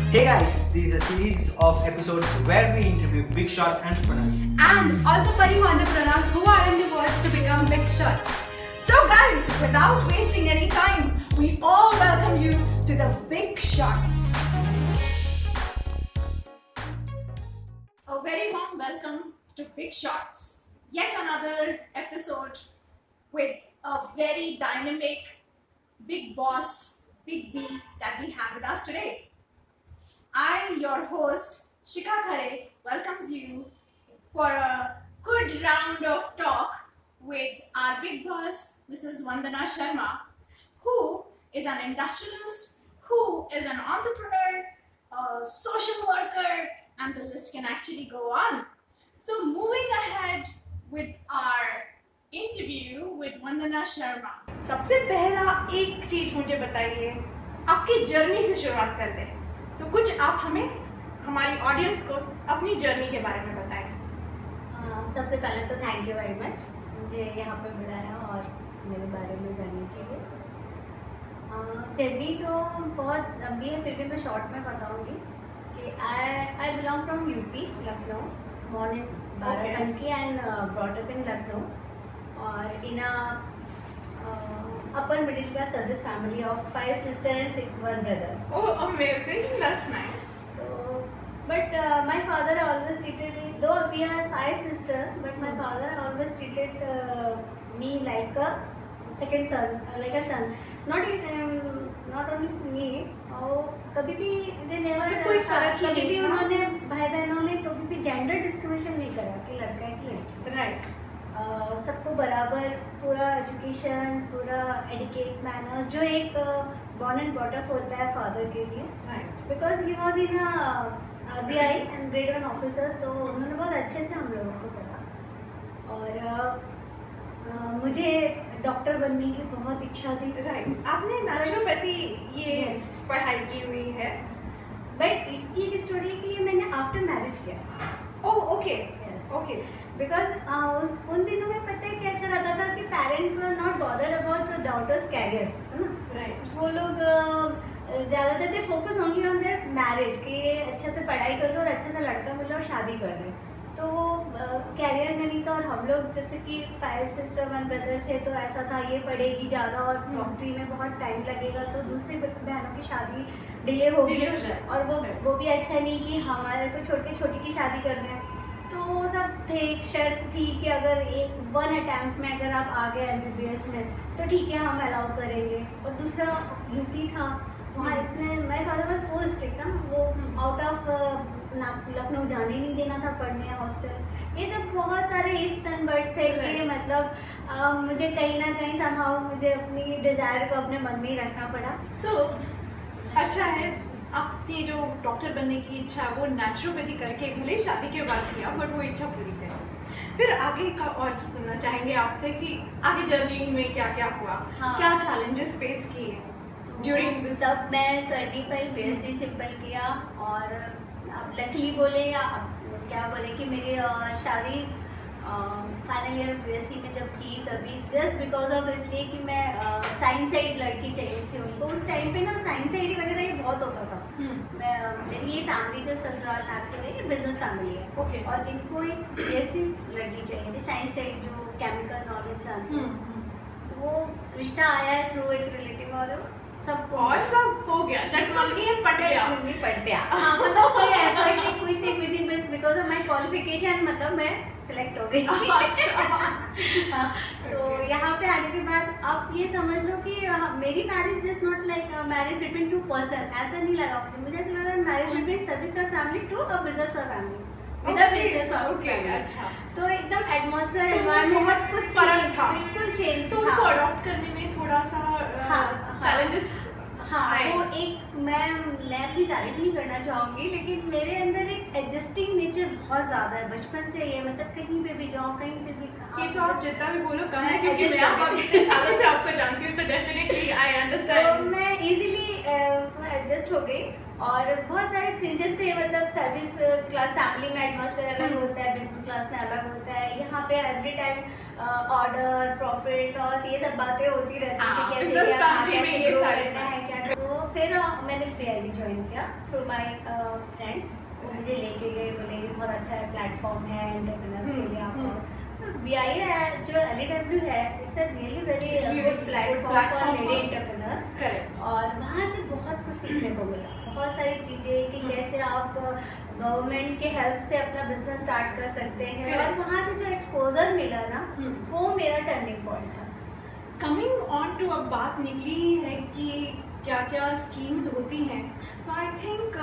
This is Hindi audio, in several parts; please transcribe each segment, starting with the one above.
Hey guys, this is a series of episodes where we interview big shot entrepreneurs and also budding entrepreneurs who are in the verge to become big shot. So guys, without wasting any time, we all welcome you to the Big Shots. A very warm welcome to Big Shots. Yet another episode with a very dynamic big boss, Big B that we have with us today. I, your host, Shika Khare, welcomes you for a good round of talk with our big boss, Mrs. Vandana Sharma, who is an industrialist, who is an entrepreneur, a social worker, and the list can actually go on. So moving ahead with our interview with Vandana Sharma. सबसे पहला एक चीज मुझे बताइए, आपकी जर्नी से शुरुआत करते हैं। तो कुछ आप हमें, हमारी ऑडियंस को अपनी जर्नी के बारे में बताएं। सबसे पहले तो थैंक यू वेरी मच मुझे यहाँ पे बुलाया और मेरे बारे में जानने के लिए। जर्नी तो बहुत लंबी है, फिर भी मैं शॉर्ट में बताऊँगी कि I belong from UP, Lucknow, born in Barabanki and brought up in Lucknow, और in a upper middle class service family of 5 sisters and 1 brother. Oh, amazing! That's nice. So, but my father always treated me, though we are 5 sisters, but my father always treated me like a second son, like a son. Not only me, और कभी भी they never कोई फर्क ही कभी नहीं भी था। उन्होंने भाई बहनों ने कभी भी जेंडर डिस्क्रिमिनेशन नहीं करा कि लड़का है कि लड़की। Right. सबको बराबर पूरा एजुकेशन, पूरा एडिकेट मैनर्स जो एक बॉर्न एंड ब्रॉट अप होता है फादर के लिए, Right. Because he was in RBI and grade 1 officer, तो उन्होंने बहुत अच्छे से हम लोगों को करा। और मुझे डॉक्टर बनने की बहुत इच्छा थी, Right. आपने नेचुरोपैथी ये Yes. पढ़ाई की हुई है। बट इसकी एक स्टोरी है कि मैंने आफ्टर मैरिज किया। Oh, okay. Yes. Okay. Because उन दिनों में पता है कैसा रहता था कि parent were not bothered about the daughters career, है ना। Right. वो लोग ज़्यादातर they focus only on their marriage कि अच्छे से पढ़ाई कर लो और अच्छे से लड़का मिले और शादी कर दें। तो वो कैरियर में नहीं था, और हम लोग जैसे कि 5 सिस्टर 1 ब्रदर थे, तो ऐसा था ये पढ़ेगी ज़्यादा और डॉक्टरी में बहुत टाइम लगेगा, तो दूसरी बहनों की शादी डिले होगी, Delay हो जाए। और वो भी अच्छा नहीं कि हमारे को छोटी की शादी कर दें। तो वो सब थे, एक शर्त थी कि अगर एक 1 अटैम्प्ट में अगर आप आ गए MBBS में तो ठीक है, हम अलाउ करेंगे। और दूसरा यूपी था, वहाँ इतने मेरे फादर बस वो स्ट्रिक्ट ना, वो आउट ऑफ लखनऊ जाने नहीं देना था पढ़ने, हॉस्टल, ये सब बहुत सारे इफ्स एंड बट थे कि मतलब मुझे कहीं ना कहीं संभाव मुझे अपनी डिज़ायर को अपने मन में ही रखना पड़ा। So, अच्छा है, आपकी जो डॉक्टर बनने की इच्छा वो नेचुरोपैथी करके भले ही शादी के बाद किया, बट वो इच्छा पूरी करी। फिर आगे का और सुनना चाहेंगे आपसे कि आगे जर्नी में क्या क्या हुआ, हाँ। क्या चैलेंजेस फेस किए ड्यूरिंग दिस। तब मैं कर नहीं पाई, BSc सिंपल किया, और अब लकली बोले या अब क्या बोले कि मेरी शादी फाइनल ईयर BSc में जब थी तभी, जस्ट बिकॉज ऑफ इसलिए कि मैं साइंस साइड लड़की चाहिए थी उनको। उस टाइम पे ना साइंस साइड वगैरह ये बहुत होता था। मेरी ये फैमिली जो ससुराल नागपुर है, ये बिजनेस फैमिली है, Okay. और इनको एक BSc लड़की चाहिए थी, साइंस साइड जो केमिकल नॉलेज जानती है। तो वो रिश्ता आया है थ्रू एक रिलेटिव, और सब और सब हो गया, चटमंगनी है, पट गया। पट गया। हाँ, मतलब कोई एफर्ट नहीं, कुछ नहीं, बस बिकॉज ऑफ माय क्वालिफिकेशन, मतलब मैं सिलेक्ट हो गई। अच्छा। तो यहाँ पे आने के बाद आप ये समझ लो कि मेरी marriage just not like marriage between 2 person, ऐसा नहीं लगा मुझे, ऐसा लगा मैरिज बिटवीन सर्विस का फैमिली टू अ बिजनेस का फैमिली। Okay, अच्छा। तो एकदम एटमॉस्फेयर, तो एनवायरनमेंट बहुत सब कुछ फर्क था। बिल्कुल चेंज तो उसको अडॉप्ट करने में थोड़ा सा हाँ। चैलेंजेस हाँ, आए। वो एक, मैं अपनी तारीफ नहीं करना चाहूँगी, लेकिन मेरे अंदर एक एडजस्टिंग नेचर बहुत ज़्यादा है बचपन से। ये मतलब कहीं पे भी जाओ, कहीं पे भी ये तो आप जितना भी बोलो कम है, मैं क्योंकि adjust मैं आप कर इतने सालों से आपको जानती हूँ, तो डेफिनेटली आई तो अंडरस्टैंड। मैं इजीली एडजस्ट हो गई, और बहुत सारे चेंजेस थे। मतलब सर्विस क्लास फैमिली में एटमॉस्फेयर अलग होता है, बिजनेस क्लास में अलग होता है। यहाँ पे every time order, profit, loss, ये सब बातें होती रहती थी, कैसे business क्या, family में कैसे ये grow सारे करना है, क्या। तो फिर मैंने पीआईबी ज्वाइन किया थ्रू माय फ्रेंड। वो मुझे लेके गए, बोले कि बहुत अच्छा प्लेटफॉर्म है एंटरप्रेन्योर्स के लिए आपको। VIA जो LEW है, it's a really very good platform for lady entrepreneurs. Correct. और वहाँ से बहुत कुछ सीखने को मिला, बहुत सारी चीज़ें कि कैसे आप गवर्नमेंट के हेल्प से अपना बिजनेस स्टार्ट कर सकते हैं। और वहाँ से जो एक्सपोजर मिला ना, वो मेरा टर्निंग पॉइंट था। कमिंग ऑन टू, अब बात निकली है कि क्या क्या स्कीम्स होती हैं, तो I think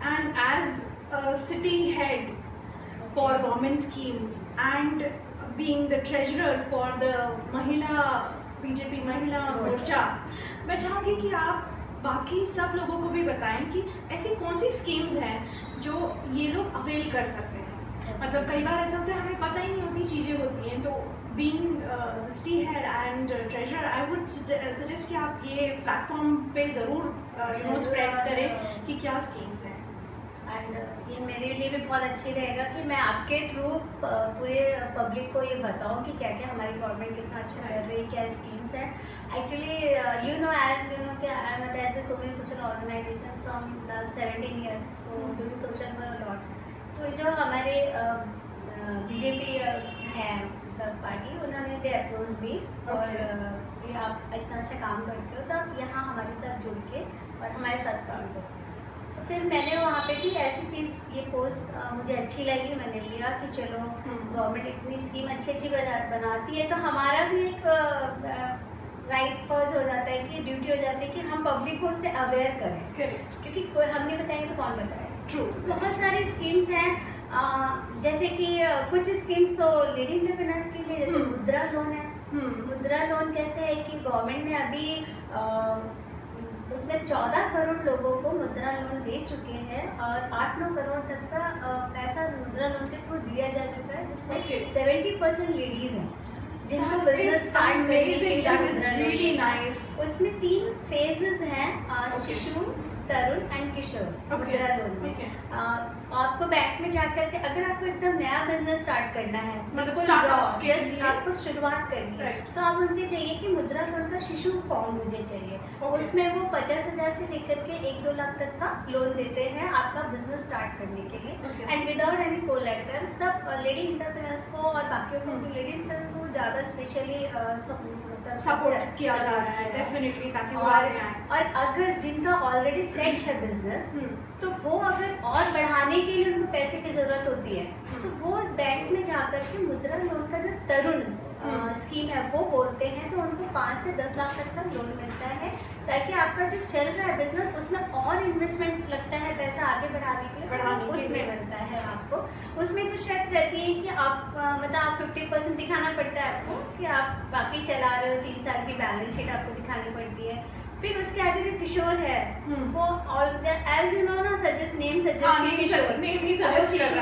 and as city head for government schemes and being the treasurer for the महिला बीजेपी महिला मोर्चा, मैं चाहूँगी कि आप बाकी सब लोगों को भी बताएं कि ऐसी कौन सी स्कीम्स हैं जो ये लोग अवेल कर सकते हैं। मतलब कई बार ऐसा होता है हमें पता ही नहीं होती चीज़ें होती हैं, तो being city head and treasurer I would suggest कि आप ये प्लेटफॉर्म पे ज़रूर स्प्रेड करें कि क्या स्कीम्स हैं। एंड ये मेरे लिए भी बहुत अच्छी रहेगा कि मैं आपके थ्रू पूरे पब्लिक को ये बताऊं कि क्या क्या हमारी गवर्नमेंट कितना अच्छा कर रही है, क्या स्कीम्स हैं। एक्चुअली यू नो कि I am attached with so many social organization from last 17 years, तो doing social work a lot. तो जो हमारे बीजेपी है पार्टी, उन्होंने दे अप्रोच भी और ये आप इतना अच्छा काम करते हो तो आप यहाँ हमारे साथ जुड़ के और हमारे साथ काम करो। फिर मैंने वहाँ पे भी ऐसी चीज़, ये पोस्ट मुझे अच्छी लगी, मैंने लिया कि चलो गवर्नमेंट इतनी स्कीम अच्छी बनाती है तो हमारा भी एक राइट फर्ज हो जाता है कि ड्यूटी हो जाती है कि हम पब्लिक को उससे अवेयर करें। क्योंकि कोई हम नहीं बताएंगे तो कौन बताएगा। ट्रू। बहुत सारी स्कीम्स हैं, जैसे कि कुछ स्कीम्स तो लेडी एंटरप्रेन्योर्स के लिए, जैसे मुद्रा लोन है। मुद्रा लोन कैसे है कि गवर्नमेंट ने अभी उसमें 14 करोड़ लोगों को मुद्रा लोन दे चुके हैं और 8-9 करोड़ तक का पैसा मुद्रा लोन के थ्रू दिया जा चुका है, जिसमें 70% लेडीज हैं जिनको बिजनेस स्टार्ट करने के लिए। उसमें 3 फेजेस हैं, शिशु, तरुण एंड किशोर मुद्रा लोन में। आपको बैंक में जाकर के अगर आपको एकदम नया बिजनेस स्टार्ट करना है, मतलब स्टार्टअप्स के लिए आपको शुरुआत करनी है, तो आप उनसे कहिए कि मुद्रा लोन का शिशु फॉर्म मुझे चाहिए। उसमें वो 50,000 से लेकर के 1-2 लाख तक का लोन देते हैं आपका बिजनेस स्टार्ट करने के लिए, एंड विदाउट एनी कोलैटरल। सब लेडी एंटरप्रेन्योर्स को और बाकी को भी, लेडी एंटरप्रेन्योर्स को ज़्यादा स्पेशली सपोर्ट किया जा रहा है डेफिनेटली, ताकि वो आगे आए। और अगर जिनका ऑलरेडी सेट है बिजनेस, तो वो अगर और बढ़ाने के लिए उनको पैसे की ज़रूरत होती है तो वो बैंक में जाकर के मुद्रा लोन का जो तरुण स्कीम है वो बोलते हैं, तो उनको 5 से 10 लाख तक का लोन मिलता है, ताकि आपका जो चल रहा है बिजनेस उसमें और इन्वेस्टमेंट लगता है पैसा आगे बढ़ाने के लिए, उसमें मिलता है आपको। उसमें कुछ शर्त रहती है कि आप मतलब आप 50% दिखाना पड़ता है आपको कि आप बाकी चला रहे हो, 3 साल की बैलेंस शीट आपको दिखानी पड़ती है। फिर उसके आगे जो किशोर है वो एज यू नो ना, नेम सजेस्ट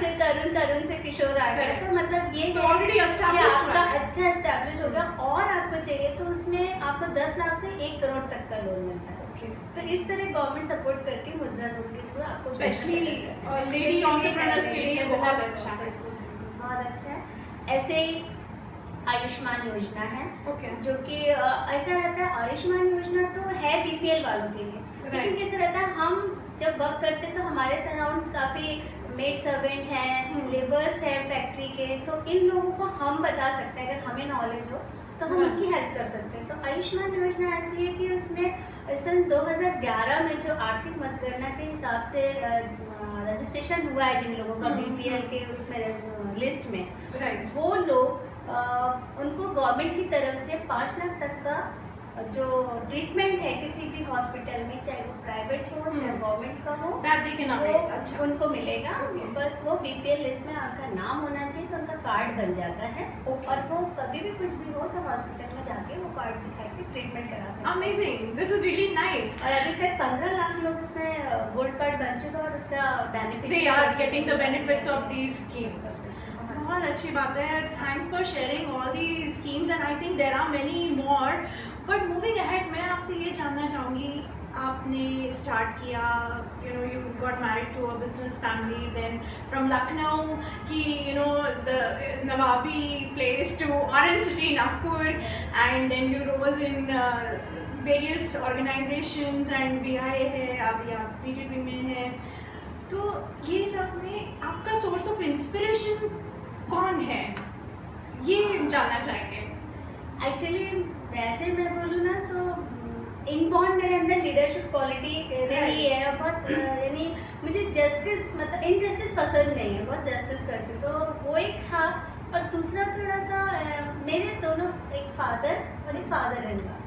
से तरुण, तरुण से किशोर आ गया, तो मतलब ये ऑलरेडी आपका अच्छा एस्टैब्लिश होगा और आपको चाहिए तो उसमें आपको 10 लाख से 1 करोड़ तक का लोन मिलता है। तो इस तरह गवर्नमेंट सपोर्ट करती है मुद्रा लोन के थ्रू आपको, स्पेशली लेडी एंटरप्रेन्योर्स के लिए बहुत अच्छा है, बहुत अच्छा है। ऐसे ही आयुष्मान योजना है, जो कि ऐसा रहता है, आयुष्मान योजना तो है BPL वालों के लिए, लेकिन कैसे रहता है, हम जब वर्क करते हैं तो हमारे सराउंड्स काफ़ी मेड सर्वेंट हैं, लेबर्स हैं फैक्ट्री के, तो इन लोगों को हम बता सकते हैं, अगर हमें नॉलेज हो तो हम उनकी हेल्प कर सकते हैं। तो आयुष्मान योजना ऐसी है कि उसमें सन 2011 में जो आर्थिक मतगणना के हिसाब से रजिस्ट्रेशन हुआ है जिन लोगों का BPL के उसमें लिस्ट में, वो लोग उनको गवर्नमेंट की तरफ से 5 लाख तक का जो ट्रीटमेंट है किसी भी हॉस्पिटल में, चाहे वो प्राइवेट हो चाहे गवर्नमेंट का हो, वो उनको मिलेगा। बस वो BPL लिस्ट में उनका नाम होना चाहिए तो उनका कार्ड बन जाता है, और वो कभी भी कुछ भी हो तो हॉस्पिटल में जाके वो कार्ड दिखा के ट्रीटमेंट करा सकते हैं। Amazing, this is really nice. और अभी तक 15 लाख लोग इसमें गोल्ड कार्ड बन चुका है और उसका benefit, they are getting the benefits of these schemes. बहुत अच्छी बात है, thanks for sharing all the schemes and I think there are many more. But moving ahead, मैं आपसे ये जानना चाहूँगी, आपने स्टार्ट किया, you got married to a business family, then from Lucknow ki the Nawabi place to Orange City, Nagpur, and then you rose in various organisations and BI है, आप या BJP में है, तो ये सब में आपका सोर्स ऑफ इंस्पिरेशन कौन है, ये जानना चाहेंगे। एक्चुअली वैसे मैं बोलूँ ना तो इनबॉर्न मेरे अंदर लीडरशिप क्वालिटी रही है बहुत, यानी मुझे जस्टिस मतलब इनजस्टिस पसंद नहीं है, बहुत जस्टिस करती हूँ, तो वो एक था। और दूसरा थोड़ा सा मेरे दोनों, एक फादर और एक फादर इन लॉ,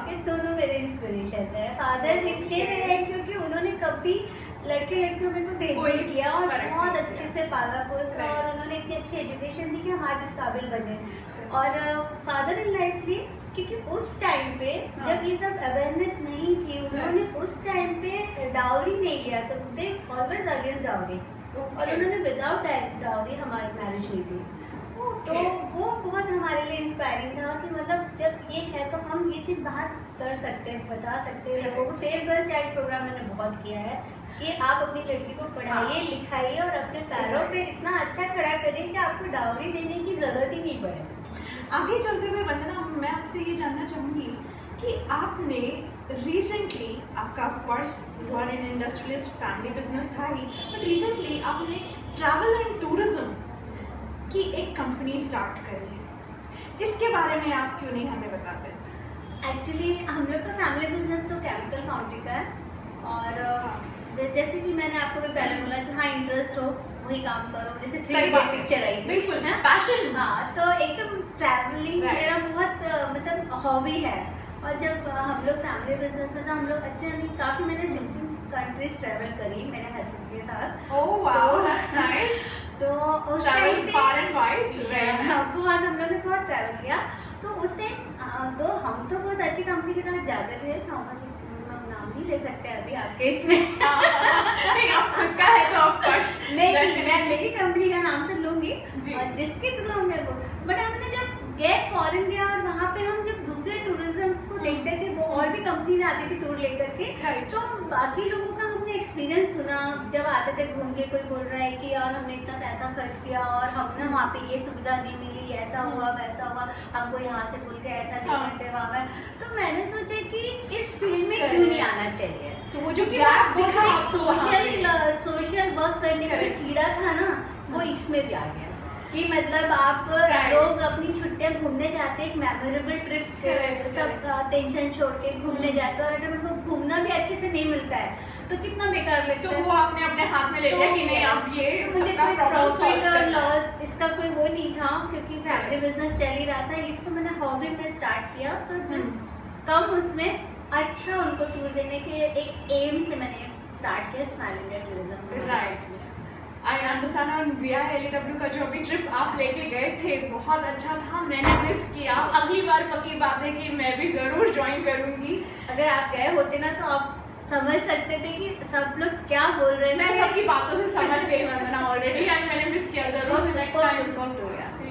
ये दोनों मेरे इंस्पिरेशन है। फादर इसलिए रहे क्योंकि उन्होंने कभी लड़के लड़कियों में कोई भेदभाव नहीं किया और बहुत अच्छे से पाला पोसा, और उन्होंने इतनी अच्छी एजुकेशन दी कि हम आज इस काबिल बने। और फादर इन लॉ इसलिए क्योंकि उस टाइम पे जब ये सब अवेयरनेस नहीं थी, उन्होंने उस टाइम पे डाउरी नहीं लिया, तो दे ऑलवेज अगेंस्ट डाउरी, और उन्होंने विदाउट डाउरी हमारी मैरिज हुई थी। तो वो बहुत हमारे लिए इंस्पायरिंग था कि मतलब जब ये है तो हम ये चीज़ बाहर कर सकते हैं, बता सकते हैं लोगों को। सेव गर्ल चाइल्ड प्रोग्राम मैंने बहुत किया है कि आप अपनी लड़की को पढ़ाइए लिखाइए और अपने पैरों पे इतना अच्छा खड़ा करिए कि आपको डाउरी देने की ज़रूरत ही नहीं पड़े। आगे चलते हुए वंदना, मैं आपसे ये जानना चाहूँगी कि आपने रिसेंटली, आपका of course you are in industrialist, family business था ही, बट रिसेंटली आपने ट्रैवल एंड टूरिज्म की एक कंपनी स्टार्ट करी है, इसके बारे में आप क्यों नहीं हमें बताते? एक्चुअली हम लोग का फैमिली बिजनेस तो केमिकल फाउंड्री का है, और जैसे कि मैंने आपको भी पहले बोला, जहाँ इंटरेस्ट हो वही काम करो, जैसे 3D पिक्चर आई थी, बिल्कुल है पैशन। हाँ, तो एकदम ट्रैवलिंग मेरा बहुत मतलब हॉबी है। और जब हम लोग फैमिली बिजनेस में, तो हम लोग अच्छे नहीं, काफ़ी मैंने 16 कंट्रीज ट्रैवल करी मेरे हस्बैंड के साथ। Oh wow, that's nice. तो उस टाइम पे फार एंड वाइड, बहुत हम लोग ने बहुत ट्रैवल किया। तो उस टाइम तो हम तो बहुत अच्छी कंपनी के साथ जाते थे, तो हम नाम नहीं ले सकते अभी आपके इसमें। नहीं, आप खुद का है तो ऑफ कोर्स नहीं, मैं मेरी कंपनी का नाम तो लूंगी जी। और जिसके थ्रू हम मेरे को, बट हमने जब गए फॉरेन गया और वहाँ पे हम जब दूसरे टूरिज्म्स को देखते थे, वो और भी कंपनी आती थी टूर लेकर के, तो बाकी लोगों का हमने एक्सपीरियंस सुना। जब आते थे घूम के, कोई बोल रहा है कि यार हमने इतना पैसा खर्च किया और हमने वहाँ पे ये सुविधा नहीं मिली, ऐसा हुआ वैसा हुआ, हमको यहाँ से बोल के ऐसा नहीं करते वहाँ पर। तो मैंने सोचा कि इस फील्ड में क्यों नहीं आना चाहिए। तो वो जो गैप, वो जो सोशल वर्क करने का कीड़ा था ना, वो इसमें भी आ गया कि मतलब आप लोग अपनी छुट्टियां घूमने जाते, एक मेमोरेबल ट्रिप, सब टेंशन छोड़ के घूमने जाते, और अगर उनको घूमना भी अच्छे से नहीं मिलता है तो कितना बेकार लगता है। तो वो आपने अपने हाथ में ले लिया कि नहीं, आप ये मुझे सबका कोई प्रॉब्लम सॉल्व प्रॉफिट और करना। लॉस इसका कोई वो नहीं था, क्योंकि फैमिली बिजनेस चल ही रहा था। इसको मैंने हॉबी में स्टार्ट किया, तो जिस कम उसमें अच्छा उनको टूर देने के एक एम से मैंने स्टार्ट किया smile India tourism. Right, I understand. और VILEW का जो अभी ट्रिप आप लेके गए थे बहुत अच्छा था, मैंने मिस किया। अगली बार पक्की बात है कि मैं भी ज़रूर ज्वाइन करूँगी। अगर आप गए होते ना तो आप समझ सकते थे कि सब लोग क्या बोल रहे थे। मैं सबकी बातों से समझ गई वंदना ऑलरेडी, एंड मैंने मिस किया जरूर से नेक्स्ट टाइम।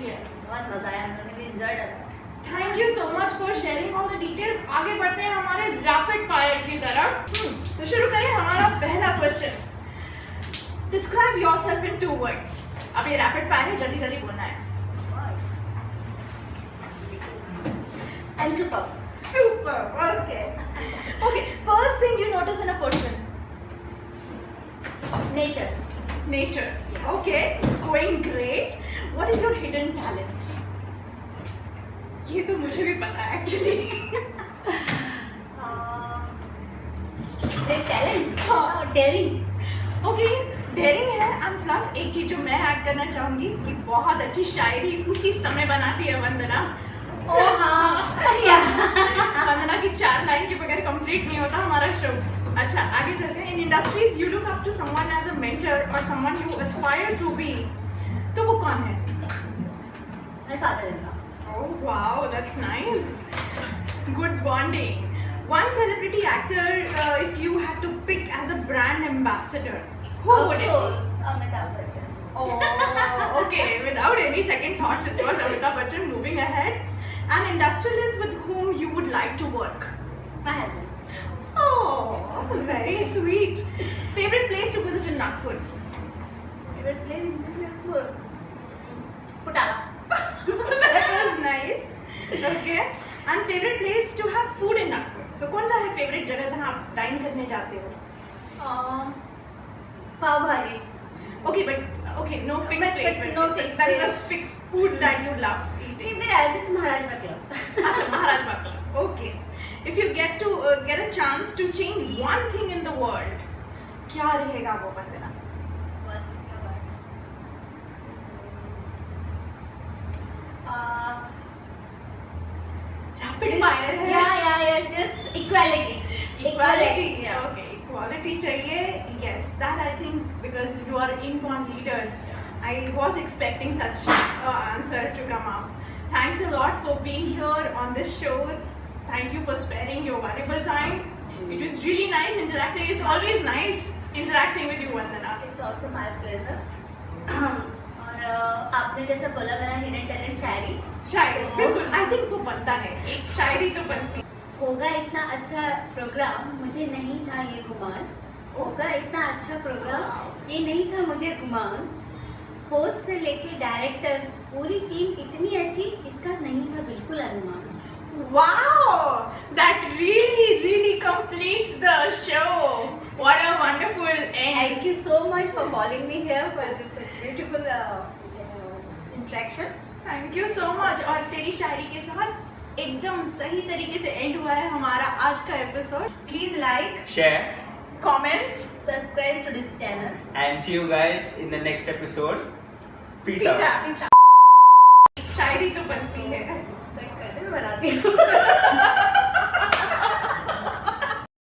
यस, बहुत मजा आया, हमने भी एंजॉय किया। Thank you so much for sharing all the details. आगे बढ़ते हैं हमारे रैपिड फायर की तरफ। तो शुरू करें हमारा पहला question. Describe yourself in 2 words। अब ये रैपिड फायर है, जल्दी जल्दी बोलना है। I'm super. Super. Okay. Okay. First thing you notice in a person. Nature. Nature. Okay. Going great. What is your hidden talent? ये तो मुझे भी पता है actually. Talent. हाँ. Daring. Okay. डेयरिंग है, एंड प्लस एक चीज जो मैं ऐड करना चाहूंगी कि बहुत अच्छी शायरी उसी समय बनाती है वंदना। ओह हाँ। वंदना की 4 लाइन के बगैर कंप्लीट नहीं होता हमारा शो। अच्छा, आगे चलते हैं। In industries you look up to someone as a mentor और someone you aspire to be, तो वो कौन है? My father-in-law. Oh wow, that's nice. Good bonding. One celebrity actor, if you had to pick as a brand ambassador, who Of would it course, Amitabh Bachchan. be? Oh, okay. Without any second thought, it was Amitabh Bachchan. Moving ahead, an industrialist with whom you would like to work. My husband. Oh, very sweet. Favorite place to visit in Nagpur? Favorite place in Nagpur? Futala. That was nice. Okay. And favorite place to have food in Nagpur? सो कौन सा है फेवरेट जगह जहाँ आप डाइन करने जाते हो? पाव भाजी. Okay, but okay, no fixed But place. no fixed That is a place. fixed food that you love नहीं eating. फिर ऐसे तो महाराज मतलब. अच्छा, महाराज बाकला. Okay. If you get a chance to change one thing in the world, क्या रहेगा वो बंदना? Rapid fire है. Yeah, just equality. Yeah. Okay, equality चाहिए. Yes, that I think because you are inborn leader, I was expecting such answer to come up. Thanks a lot for being here on this show. Thank you for sparing your valuable time. It was really nice interacting. It's always nice interacting with you, Vandana. It's also my pleasure. और आपने जैसा बोला मेरा हिडन टैलेंट शायरी शायरी तो- बिल्कुल, I think वो बनता है. एक शायरी तो बनती. होगा इतना अच्छा प्रोग्राम मुझे नहीं था ये गुमान. होगा इतना अच्छा प्रोग्राम ये नहीं था मुझे गुमान. होस्ट से लेके डायरेक्टर पूरी टीम इतनी अच्छी इसका नहीं था बिल्कुल अनुमान. Wow, that really completes the show. What a wonderful end. Thank you so much for calling me here for this beautiful interaction. Thank you so much. और तेरी शायरी के साथ एकदम सही तरीके से एंड हुआ है हमारा आज का episode. Please like, Share comment, Subscribe to this channel. and see you guys in the next episode. Peace Peace out. out. शायरी तो बनती है. कट कर दे मैं बनाती हूँ.